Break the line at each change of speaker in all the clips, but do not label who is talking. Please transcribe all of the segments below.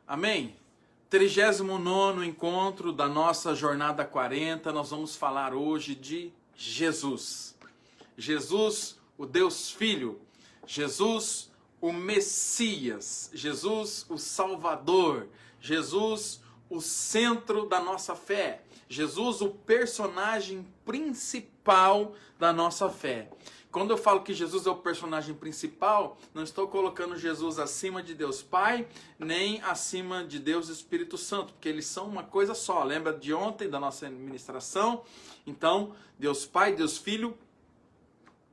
Amém? 39º encontro da nossa Jornada 40, nós vamos falar hoje de Jesus. Jesus, o Deus Filho. Jesus, o Messias. Jesus, o Salvador. Jesus, o centro da nossa fé. Jesus, o personagem principal da nossa fé. Quando eu falo que Jesus é o personagem principal, não estou colocando Jesus acima de Deus Pai, nem acima de Deus Espírito Santo, porque eles são uma coisa só. Lembra de ontem, da nossa ministração? Então, Deus Pai, Deus Filho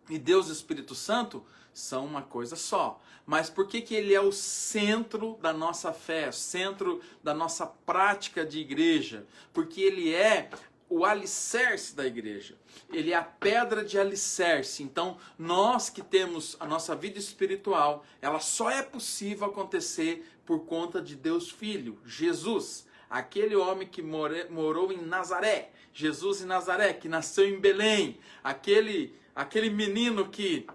e Deus Espírito Santo são uma coisa só. Mas por que ele é o centro da nossa fé, centro da nossa prática de igreja? Porque ele é o alicerce da igreja. Ele é a pedra de alicerce. Então, nós que temos a nossa vida espiritual, ela só é possível acontecer por conta de Deus Filho, Jesus. Aquele homem que morou em Nazaré. Jesus em Nazaré, que nasceu em Belém. Aquele menino que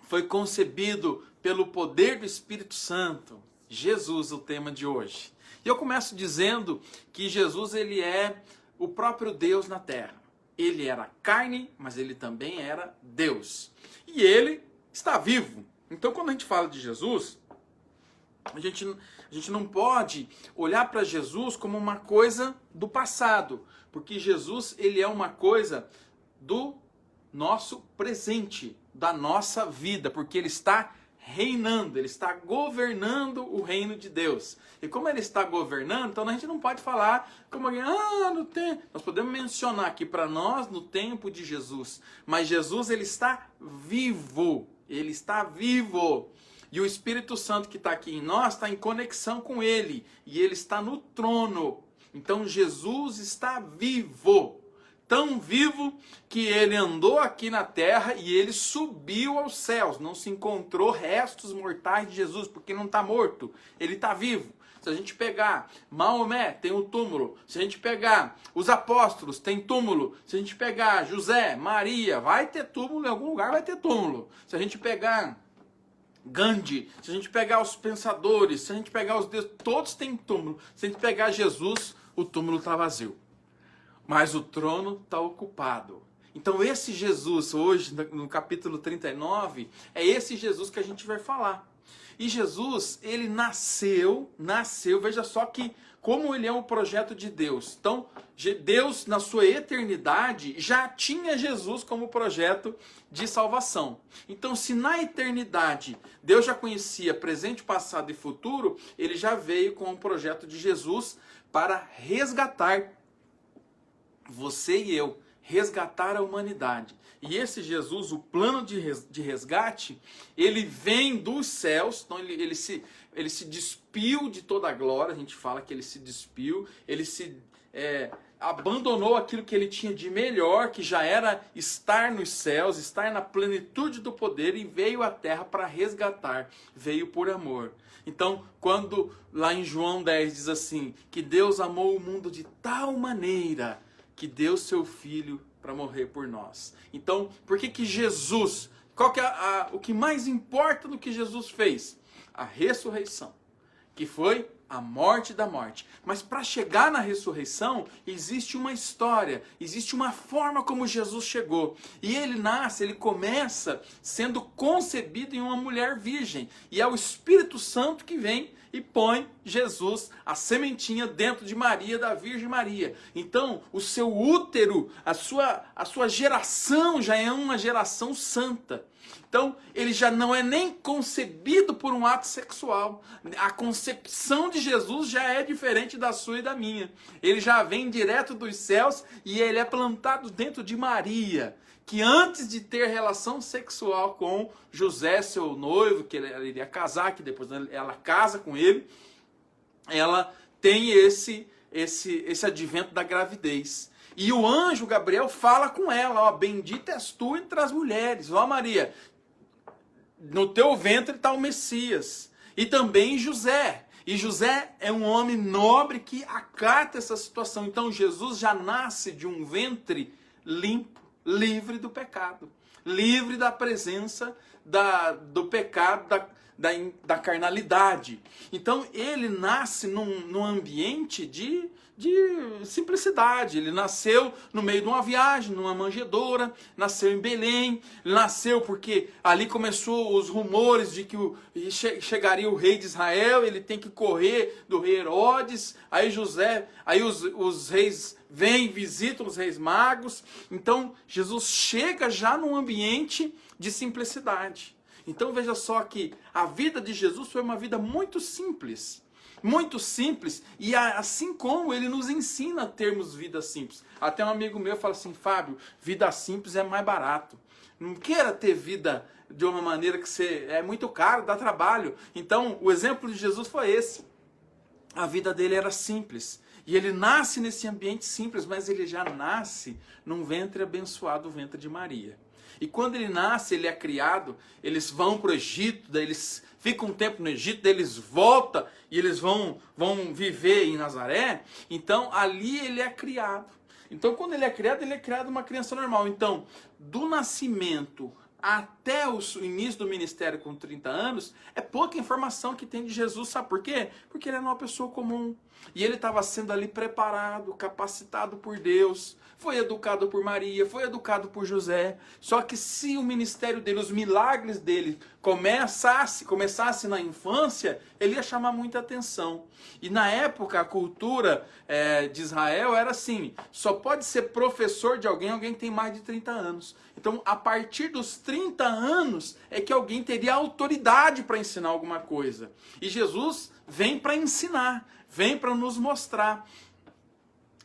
foi concebido pelo poder do Espírito Santo. Jesus, o tema de hoje. E eu começo dizendo que Jesus, ele é o próprio Deus na terra. Ele era carne, mas ele também era Deus. E ele está vivo. Então, quando a gente fala de Jesus, a gente não pode olhar para Jesus como uma coisa do passado. Porque Jesus, ele é uma coisa do nosso presente, da nossa vida. Porque ele está reinando, ele está governando o reino de Deus. E como ele está governando, então a gente não pode falar como alguém, no tempo. Nós podemos mencionar aqui para nós no tempo de Jesus, mas Jesus, ele está vivo, ele está vivo. E o Espírito Santo que está aqui em nós está em conexão com ele, e ele está no trono. Então Jesus está vivo. Tão vivo que ele andou aqui na terra e ele subiu aos céus. Não se encontrou restos mortais de Jesus, porque não está morto, ele está vivo. Se a gente pegar Maomé, tem um túmulo. Se a gente pegar os apóstolos, tem túmulo. Se a gente pegar José, Maria, vai ter túmulo, em algum lugar vai ter túmulo. Se a gente pegar Gandhi, se a gente pegar os pensadores, se a gente pegar os deuses, todos têm túmulo. Se a gente pegar Jesus, o túmulo está vazio. Mas o trono está ocupado. Então esse Jesus, hoje, no capítulo 39, é esse Jesus que a gente vai falar. E Jesus, ele nasceu, veja só que como ele é um projeto de Deus. Então, Deus, na sua eternidade, já tinha Jesus como projeto de salvação. Então, se na eternidade Deus já conhecia presente, passado e futuro, ele já veio com o projeto de Jesus para resgatar você e eu, resgatar a humanidade. E esse Jesus, o plano de resgate, ele vem dos céus, então ele se despiu de toda a glória, a gente fala que ele se despiu, ele se abandonou aquilo que ele tinha de melhor, que já era estar nos céus, estar na plenitude do poder, e veio à terra para resgatar, veio por amor. Então, quando lá em João 10 diz assim, que Deus amou o mundo de tal maneira que deu seu Filho para morrer por nós. Então, por que Jesus, qual que é o que mais importa do que Jesus fez? A ressurreição, que foi a morte da morte. Mas para chegar na ressurreição, existe uma história, existe uma forma como Jesus chegou. E ele nasce, ele começa sendo concebido em uma mulher virgem. E é o Espírito Santo que vem e põe Jesus, a sementinha, dentro de Maria, da Virgem Maria. Então, o seu útero, a sua geração já é uma geração santa. Então, ele já não é nem concebido por um ato sexual. A concepção de Jesus já é diferente da sua e da minha. Ele já vem direto dos céus e ele é plantado dentro de Maria, que antes de ter relação sexual com José, seu noivo, que ele iria casar, que depois ela casa com ele, ela tem esse advento da gravidez. E o anjo Gabriel fala com ela, bendita és tu entre as mulheres, Maria, no teu ventre está o Messias. E também José. E José é um homem nobre que acata essa situação. Então Jesus já nasce de um ventre limpo, livre do pecado, livre da presença do pecado, da carnalidade. Então ele nasce num ambiente de simplicidade. Ele nasceu no meio de uma viagem, numa manjedoura, nasceu em Belém, nasceu porque ali começou os rumores de que chegaria o rei de Israel, ele tem que correr do rei Herodes, aí os reis vêm, visitam os reis magos. Então Jesus chega já num ambiente de simplicidade. Então veja só que a vida de Jesus foi uma vida muito simples, e assim como ele nos ensina a termos vida simples. Até um amigo meu fala assim: Fábio, vida simples é mais barato. Não queira ter vida de uma maneira que é muito caro, dá trabalho. Então o exemplo de Jesus foi esse. A vida dele era simples. E ele nasce nesse ambiente simples, mas ele já nasce num ventre abençoado, o ventre de Maria. E quando ele nasce, ele é criado, eles vão para o Egito, daí eles ficam um tempo no Egito, daí eles voltam e eles vão viver em Nazaré. Então ali ele é criado. Então quando ele é criado uma criança normal. Então do nascimento até o início do ministério com 30 anos, é pouca informação que tem de Jesus. Sabe por quê? Porque ele era uma pessoa comum. E ele estava sendo ali preparado, capacitado por Deus, foi educado por Maria, foi educado por José. Só que se o ministério dele, os milagres dele começasse na infância, ele ia chamar muita atenção. E na época a cultura de Israel era assim: só pode ser professor de alguém que tem mais de 30 anos. Então a partir dos 30 anos é que alguém teria autoridade para ensinar alguma coisa. E Jesus vem para ensinar, vem para nos mostrar.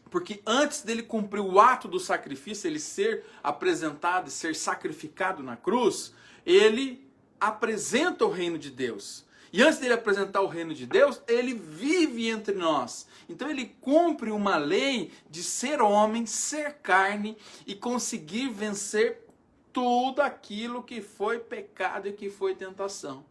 Porque antes dele cumprir o ato do sacrifício, ele ser apresentado e ser sacrificado na cruz, ele apresenta o reino de Deus. E antes dele apresentar o reino de Deus, ele vive entre nós. Então ele cumpre uma lei de ser homem, ser carne e conseguir vencer tudo aquilo que foi pecado e que foi tentação.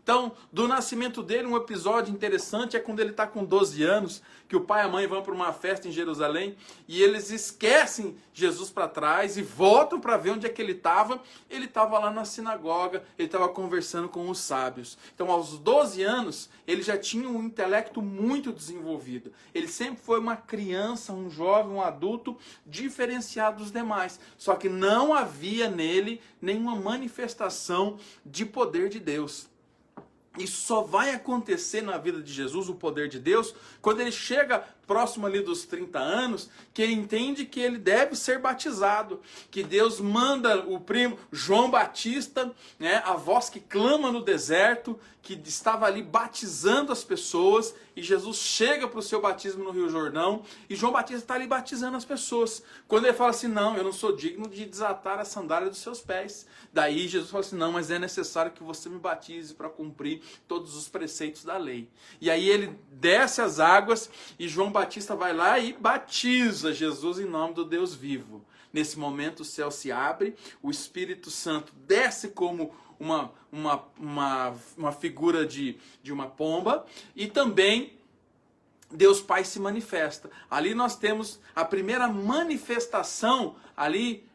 Então, do nascimento dele, um episódio interessante é quando ele está com 12 anos, que o pai e a mãe vão para uma festa em Jerusalém e eles esquecem Jesus para trás e voltam para ver onde é que ele estava. Ele estava lá na sinagoga, ele estava conversando com os sábios. Então, aos 12 anos, ele já tinha um intelecto muito desenvolvido. Ele sempre foi uma criança, um jovem, um adulto diferenciado dos demais. Só que não havia nele nenhuma manifestação de poder de Deus. Isso só vai acontecer na vida de Jesus, o poder de Deus, quando ele chega próximo ali dos 30 anos, que ele entende que ele deve ser batizado, que Deus manda o primo João Batista, né, a voz que clama no deserto, que estava ali batizando as pessoas, e Jesus chega para o seu batismo no Rio Jordão, e João Batista está ali batizando as pessoas. Quando ele fala assim: não, eu não sou digno de desatar a sandália dos seus pés. Daí Jesus fala assim: não, mas é necessário que você me batize para cumprir todos os preceitos da lei. E aí ele desce as águas, e João Batista vai lá e batiza Jesus em nome do Deus vivo. Nesse momento o céu se abre, o Espírito Santo desce como uma figura de uma pomba, e também Deus Pai se manifesta. Ali nós temos a primeira manifestação ali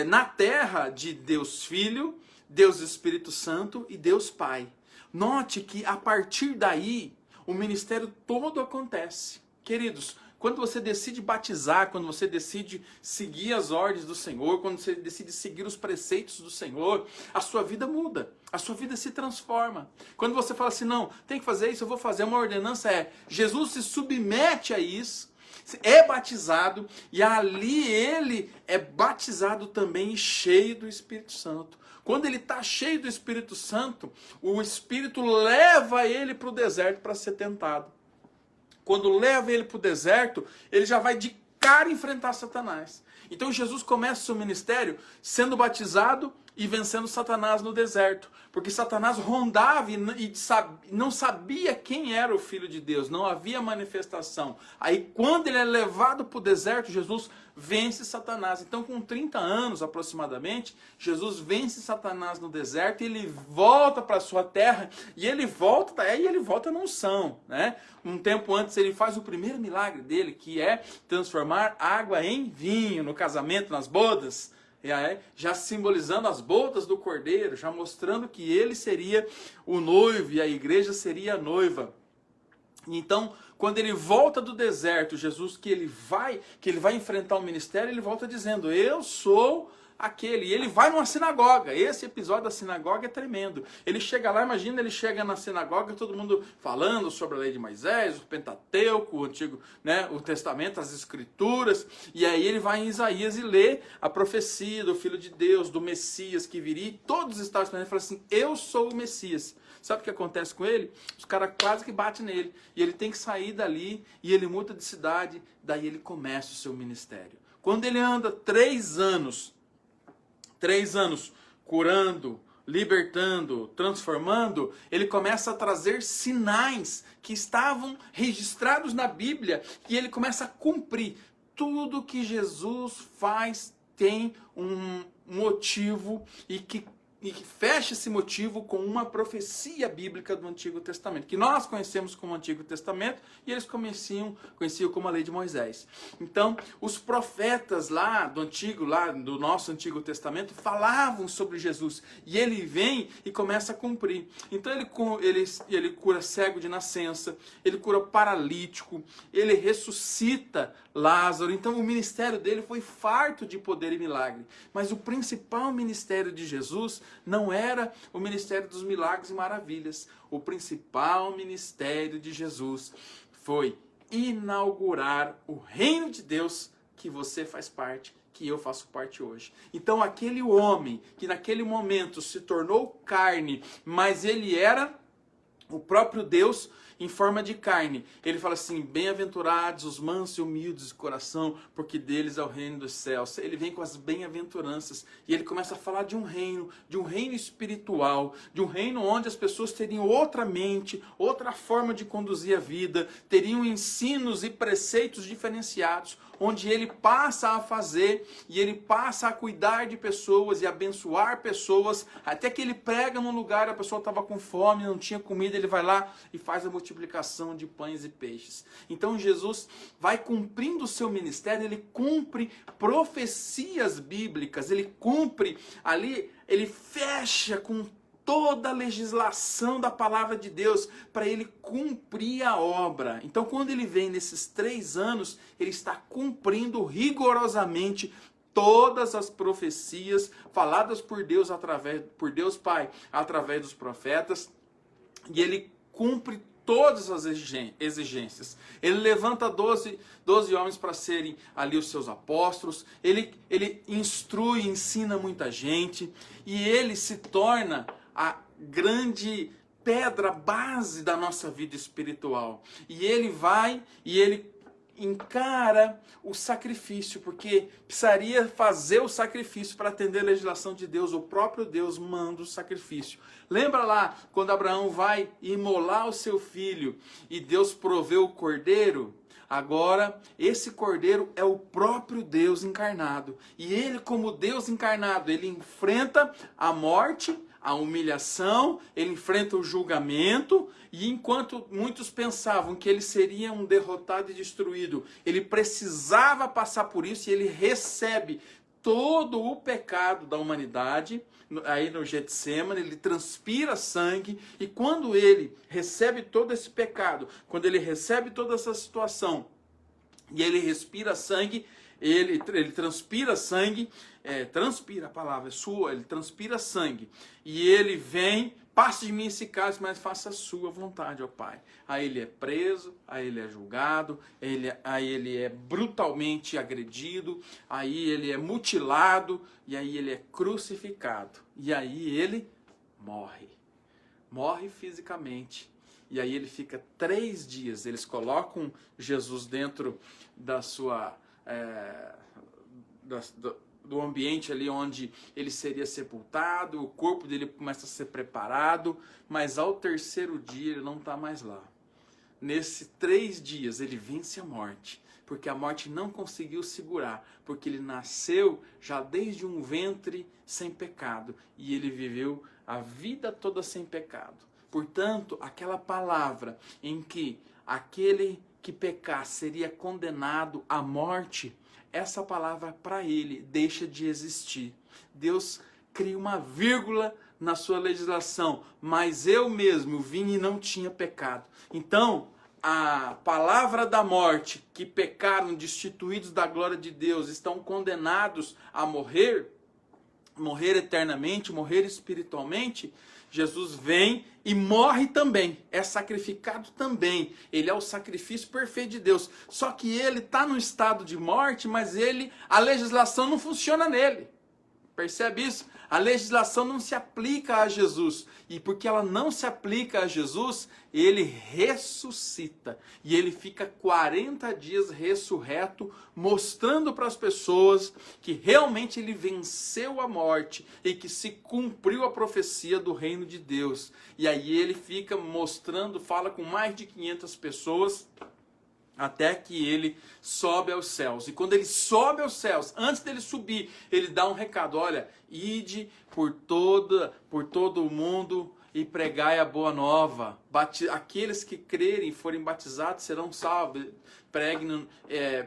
na terra de Deus Filho, Deus Espírito Santo e Deus Pai. Note que a partir daí o ministério todo acontece. Queridos, quando você decide batizar, quando você decide seguir as ordens do Senhor, quando você decide seguir os preceitos do Senhor, a sua vida muda, a sua vida se transforma. Quando você fala assim: não, tem que fazer isso, eu vou fazer uma ordenança, Jesus se submete a isso, é batizado, e ali ele é batizado também cheio do Espírito Santo. Quando ele está cheio do Espírito Santo, o Espírito leva ele para o deserto para ser tentado. Quando leva ele para o deserto, ele já vai de cara enfrentar Satanás. Então Jesus começa o seu ministério sendo batizado e vencendo Satanás no deserto. Porque Satanás rondava e não sabia quem era o Filho de Deus. Não havia manifestação. Aí quando ele é levado para o deserto, Jesus vence Satanás. Então com 30 anos aproximadamente, Jesus vence Satanás no deserto e ele volta para a sua terra. E ele volta na unção, né? Um tempo antes ele faz o primeiro milagre dele, que é transformar água em vinho no casamento, nas bodas. já simbolizando as bodas do Cordeiro, já mostrando que ele seria o noivo e a igreja seria a noiva. Então, quando ele volta do deserto, Jesus que ele vai enfrentar o ministério, ele volta dizendo: eu sou aquele. E ele vai numa sinagoga. Esse episódio da sinagoga é tremendo. Ele chega lá, imagina, ele chega na sinagoga, todo mundo falando sobre a lei de Moisés, o Pentateuco, o Antigo, né, o Testamento, as Escrituras. E aí ele vai em Isaías e lê a profecia do Filho de Deus, do Messias que viria. E todos estavam esperando. Ele fala assim: eu sou o Messias. Sabe o que acontece com ele? Os caras quase que batem nele. E ele tem que sair dali e ele muda de cidade. Daí ele começa o seu ministério. Quando ele anda 3 anos curando, libertando, transformando, ele começa a trazer sinais que estavam registrados na Bíblia e ele começa a cumprir. Tudo que Jesus faz tem um motivo e que fecha esse motivo com uma profecia bíblica do Antigo Testamento, que nós conhecemos como Antigo Testamento e eles conheciam como a lei de Moisés. Então, os profetas lá do nosso Antigo Testamento, falavam sobre Jesus e ele vem e começa a cumprir. Então, ele cura cego de nascença, ele cura paralítico, ele ressuscita Lázaro. Então, o ministério dele foi farto de poder e milagre. Mas o principal ministério de Jesus não era o ministério dos milagres e maravilhas. O principal ministério de Jesus foi inaugurar o reino de Deus que você faz parte, que eu faço parte hoje. Então aquele homem que naquele momento se tornou carne, mas ele era o próprio Deus em forma de carne. Ele fala assim: bem-aventurados os mansos e humildes de coração, porque deles é o reino dos céus. Ele vem com as bem-aventuranças e ele começa a falar de um reino espiritual, de um reino onde as pessoas teriam outra mente, outra forma de conduzir a vida, teriam ensinos e preceitos diferenciados, onde ele passa a fazer e ele passa a cuidar de pessoas e abençoar pessoas, até que ele prega num lugar, a pessoa estava com fome, não tinha comida, ele vai lá e faz a multiplicação de pães e peixes. Então Jesus vai cumprindo o seu ministério, ele cumpre profecias bíblicas, ele cumpre ali, ele fecha com toda a legislação da palavra de Deus para ele cumprir a obra. Então, quando ele vem nesses 3 anos, ele está cumprindo rigorosamente todas as profecias faladas por Deus Pai, através dos profetas, e ele cumpre todas as exigências. Ele levanta 12 homens para serem ali os seus apóstolos, ele instrui, ensina muita gente, e ele se torna a grande pedra base da nossa vida espiritual. E ele vai e ele encara o sacrifício, porque precisaria fazer o sacrifício para atender a legislação de Deus. O próprio Deus manda o sacrifício. Lembra lá quando Abraão vai imolar o seu filho e Deus proveu o cordeiro? Agora, esse cordeiro é o próprio Deus encarnado. E ele, como Deus encarnado, ele enfrenta a morte, a humilhação, ele enfrenta o julgamento, e enquanto muitos pensavam que ele seria um derrotado e destruído, ele precisava passar por isso, e ele recebe todo o pecado da humanidade, aí no Getsemane, ele transpira sangue, e quando ele recebe todo esse pecado, quando ele recebe toda essa situação, e ele respira sangue, ele transpira sangue, transpira, a palavra é sua, ele transpira sangue, e ele vem, passe de mim esse cálice, mas faça a sua vontade, ó Pai. Aí ele é preso, aí ele é julgado, aí ele é brutalmente agredido, aí ele é mutilado, e aí ele é crucificado, e aí ele morre fisicamente. E aí ele fica 3 dias, eles colocam Jesus dentro da sua... do ambiente ali onde ele seria sepultado, o corpo dele começa a ser preparado, mas ao 3º dia ele não está mais lá. Nesses 3 dias ele vence a morte, porque a morte não conseguiu segurar, porque ele nasceu já desde um ventre sem pecado, e ele viveu a vida toda sem pecado. Portanto, aquela palavra em que aquele que pecasse seria condenado à morte, essa palavra para ele deixa de existir. Deus cria uma vírgula na sua legislação, mas eu mesmo vim e não tinha pecado. Então, a palavra da morte, que pecaram, destituídos da glória de Deus, estão condenados a morrer eternamente, morrer espiritualmente, Jesus vem e morre também, é sacrificado também. Ele é o sacrifício perfeito de Deus. Só que ele está no estado de morte, mas a legislação não funciona nele. Percebe isso? A legislação não se aplica a Jesus. E porque ela não se aplica a Jesus, ele ressuscita. E ele fica 40 dias ressurreto, mostrando para as pessoas que realmente ele venceu a morte e que se cumpriu a profecia do reino de Deus. E aí ele fica mostrando, fala com mais de 500 pessoas, até que ele sobe aos céus. E quando ele sobe aos céus, antes dele subir, ele dá um recado: olha, ide por todo o mundo e pregai a boa nova. Aqueles que crerem e forem batizados serão salvos.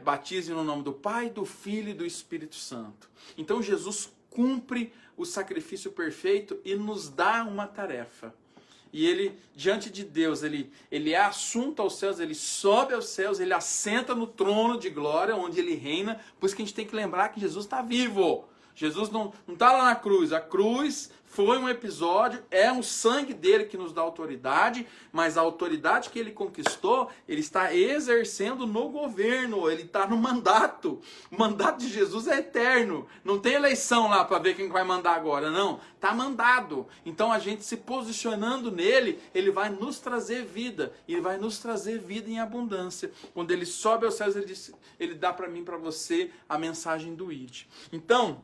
Batizem no nome do Pai, do Filho e do Espírito Santo. Então Jesus cumpre o sacrifício perfeito e nos dá uma tarefa. E ele, diante de Deus, ele é assunto aos céus, ele sobe aos céus, ele assenta no trono de glória, onde ele reina. Por isso que a gente tem que lembrar que Jesus está vivo. Jesus não está lá na cruz. A cruz foi um episódio, é o sangue dele que nos dá autoridade, mas a autoridade que ele conquistou, ele está exercendo no governo, ele está no mandato. O mandato de Jesus é eterno. Não tem eleição lá para ver quem vai mandar agora, não. Está mandado. Então a gente se posicionando nele, ele vai nos trazer vida. Ele vai nos trazer vida em abundância. Quando ele sobe aos céus, ele dá para mim, para você, a mensagem do ID. Então,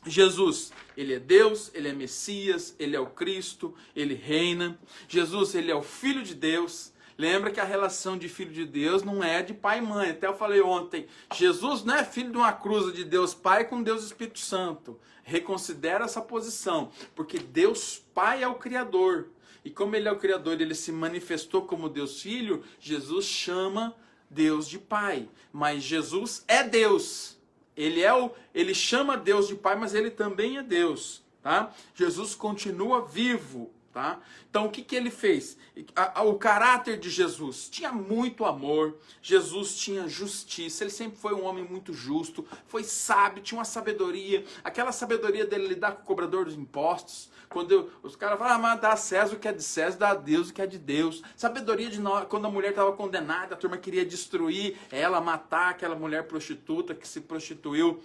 Jesus, ele é Deus, ele é Messias, ele é o Cristo, ele reina. Jesus, ele é o Filho de Deus. Lembra que a relação de Filho de Deus não é de pai e mãe. Até eu falei ontem, Jesus não é filho de uma cruz de Deus Pai com Deus Espírito Santo. Reconsidera essa posição, porque Deus Pai é o Criador. E como ele é o Criador, ele se manifestou como Deus Filho, Jesus chama Deus de Pai. Mas Jesus é Deus. Ele chama Deus de Pai, mas ele também é Deus, tá? Jesus continua vivo, tá? Então o que ele fez? O caráter de Jesus tinha muito amor, Jesus tinha justiça, ele sempre foi um homem muito justo, foi sábio, tinha uma sabedoria, aquela sabedoria dele lidar com o cobrador dos impostos. Quando os caras falam, mas dá a César o que é de César, dá a Deus o que é de Deus. Sabedoria de nós, quando a mulher estava condenada, a turma queria destruir ela, matar aquela mulher prostituta que se prostituiu,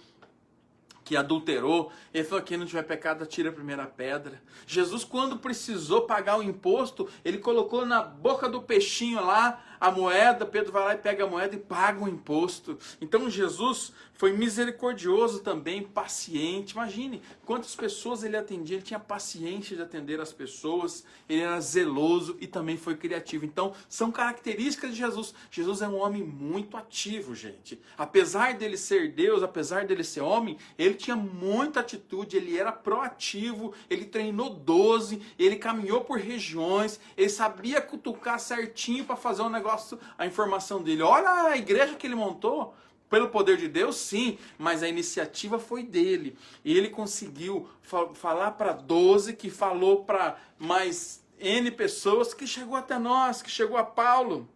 que adulterou. Ele falou: quem não tiver pecado, atira a primeira pedra. Jesus, quando precisou pagar o imposto, ele colocou na boca do peixinho lá a moeda. Pedro vai lá e pega a moeda e paga o imposto. Então Jesus foi misericordioso também, paciente. Imagine quantas pessoas ele atendia. Ele tinha paciência de atender as pessoas, ele era zeloso e também foi criativo. Então são características de Jesus. Jesus é um homem muito ativo, gente. Apesar dele ser Deus, apesar dele ser homem, ele tinha muita atitude, ele era proativo, ele treinou 12, ele caminhou por regiões, ele sabia cutucar certinho para fazer um negócio, a informação dele. Olha a igreja que ele montou. Pelo poder de Deus, sim, mas a iniciativa foi dele. E ele conseguiu falar para 12, que falou para mais N pessoas, que chegou até nós, que chegou a Paulo.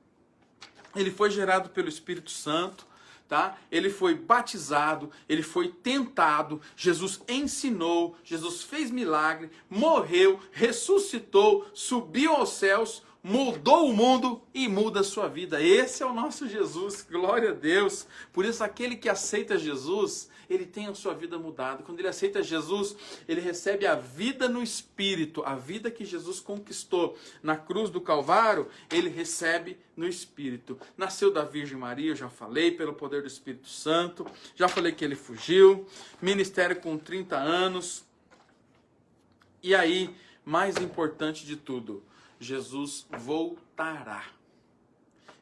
Ele foi gerado pelo Espírito Santo, tá? Ele foi batizado, ele foi tentado, Jesus ensinou, Jesus fez milagre, morreu, ressuscitou, subiu aos céus, mudou o mundo e muda a sua vida. Esse é o nosso Jesus, glória a Deus. Por isso, aquele que aceita Jesus, ele tem a sua vida mudada. Quando ele aceita Jesus, ele recebe a vida no Espírito, a vida que Jesus conquistou na cruz do Calvário, ele recebe no Espírito. Nasceu da Virgem Maria, eu já falei, pelo poder do Espírito Santo, já falei que ele fugiu, ministério com 30 anos, e aí, mais importante de tudo, Jesus voltará.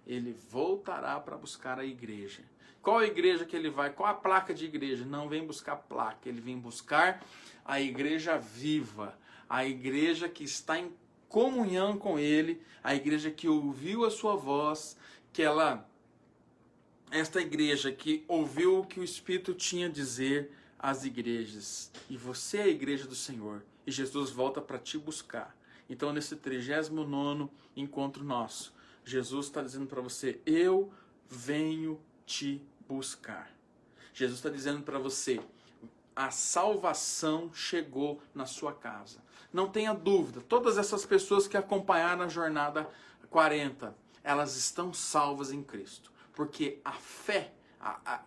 Ele voltará para buscar a igreja. Qual a igreja que ele vai? Qual a placa de igreja? Não vem buscar placa, ele vem buscar a igreja viva, a igreja que está em comunhão com ele, a igreja que ouviu a sua voz, esta igreja que ouviu o que o Espírito tinha a dizer às igrejas. E você é a igreja do Senhor. E Jesus volta para te buscar. Então, nesse 39º encontro nosso, Jesus está dizendo para você, eu venho te buscar. Jesus está dizendo para você, a salvação chegou na sua casa. Não tenha dúvida, todas essas pessoas que acompanharam a jornada 40, elas estão salvas em Cristo. Porque a fé,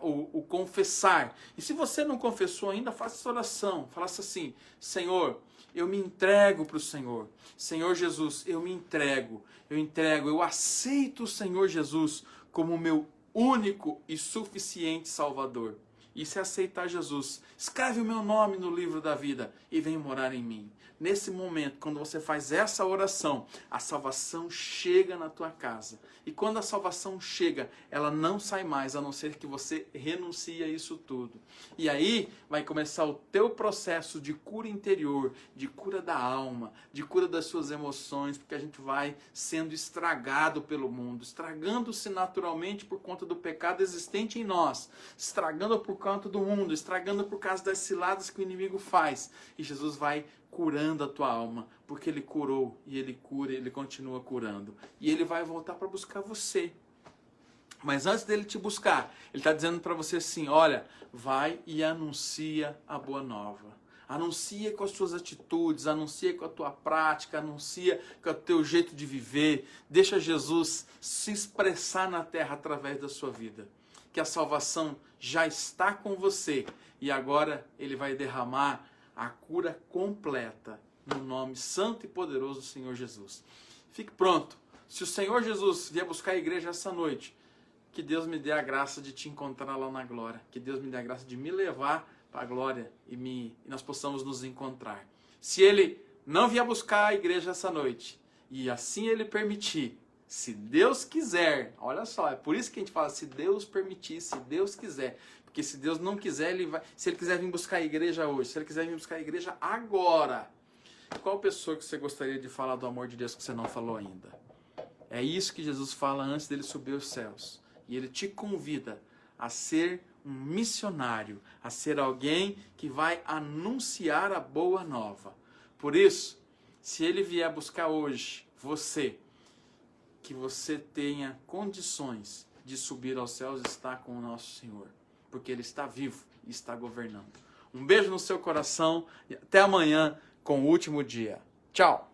o confessar. E se você não confessou ainda, faça essa oração. Faça assim, Senhor, eu me entrego para o Senhor. Senhor Jesus, eu me entrego. Eu aceito o Senhor Jesus como meu único e suficiente Salvador. Isso é aceitar Jesus. Escreve o meu nome no livro da vida e vem morar em mim. Nesse momento, quando você faz essa oração, a salvação chega na tua casa. E quando a salvação chega, ela não sai mais, a não ser que você renuncie a isso tudo. E aí vai começar o teu processo de cura interior, de cura da alma, de cura das suas emoções, porque a gente vai sendo estragado pelo mundo, estragando-se naturalmente por conta do pecado existente em nós, estragando por conta do mundo, estragando por causa das ciladas que o inimigo faz. E Jesus vai curando a tua alma, porque Ele curou, e Ele cura, e Ele continua curando. E Ele vai voltar para buscar você. Mas antes dele te buscar, Ele está dizendo para você assim, olha, vai e anuncia a boa nova. Anuncia com as suas atitudes, anuncia com a tua prática, anuncia com o teu jeito de viver. Deixa Jesus se expressar na terra através da sua vida. Que a salvação já está com você e agora Ele vai derramar a cura completa no nome santo e poderoso do Senhor Jesus. Fique pronto. Se o Senhor Jesus vier buscar a igreja essa noite, que Deus me dê a graça de te encontrar lá na glória. Que Deus me dê a graça de me levar para a glória e nós possamos nos encontrar. Se Ele não vier buscar a igreja essa noite, e assim Ele permitir, se Deus quiser, olha só, é por isso que a gente fala, se Deus permitir, se Deus quiser. Porque se Deus não quiser, se Ele quiser vir buscar a igreja hoje, se Ele quiser vir buscar a igreja agora, qual pessoa que você gostaria de falar do amor de Deus que você não falou ainda? É isso que Jesus fala antes dele subir aos céus. E Ele te convida a ser um missionário, a ser alguém que vai anunciar a boa nova. Por isso, se Ele vier buscar hoje você, que você tenha condições de subir aos céus e estar com o nosso Senhor. Porque Ele está vivo e está governando. Um beijo no seu coração e até amanhã com o último dia. Tchau!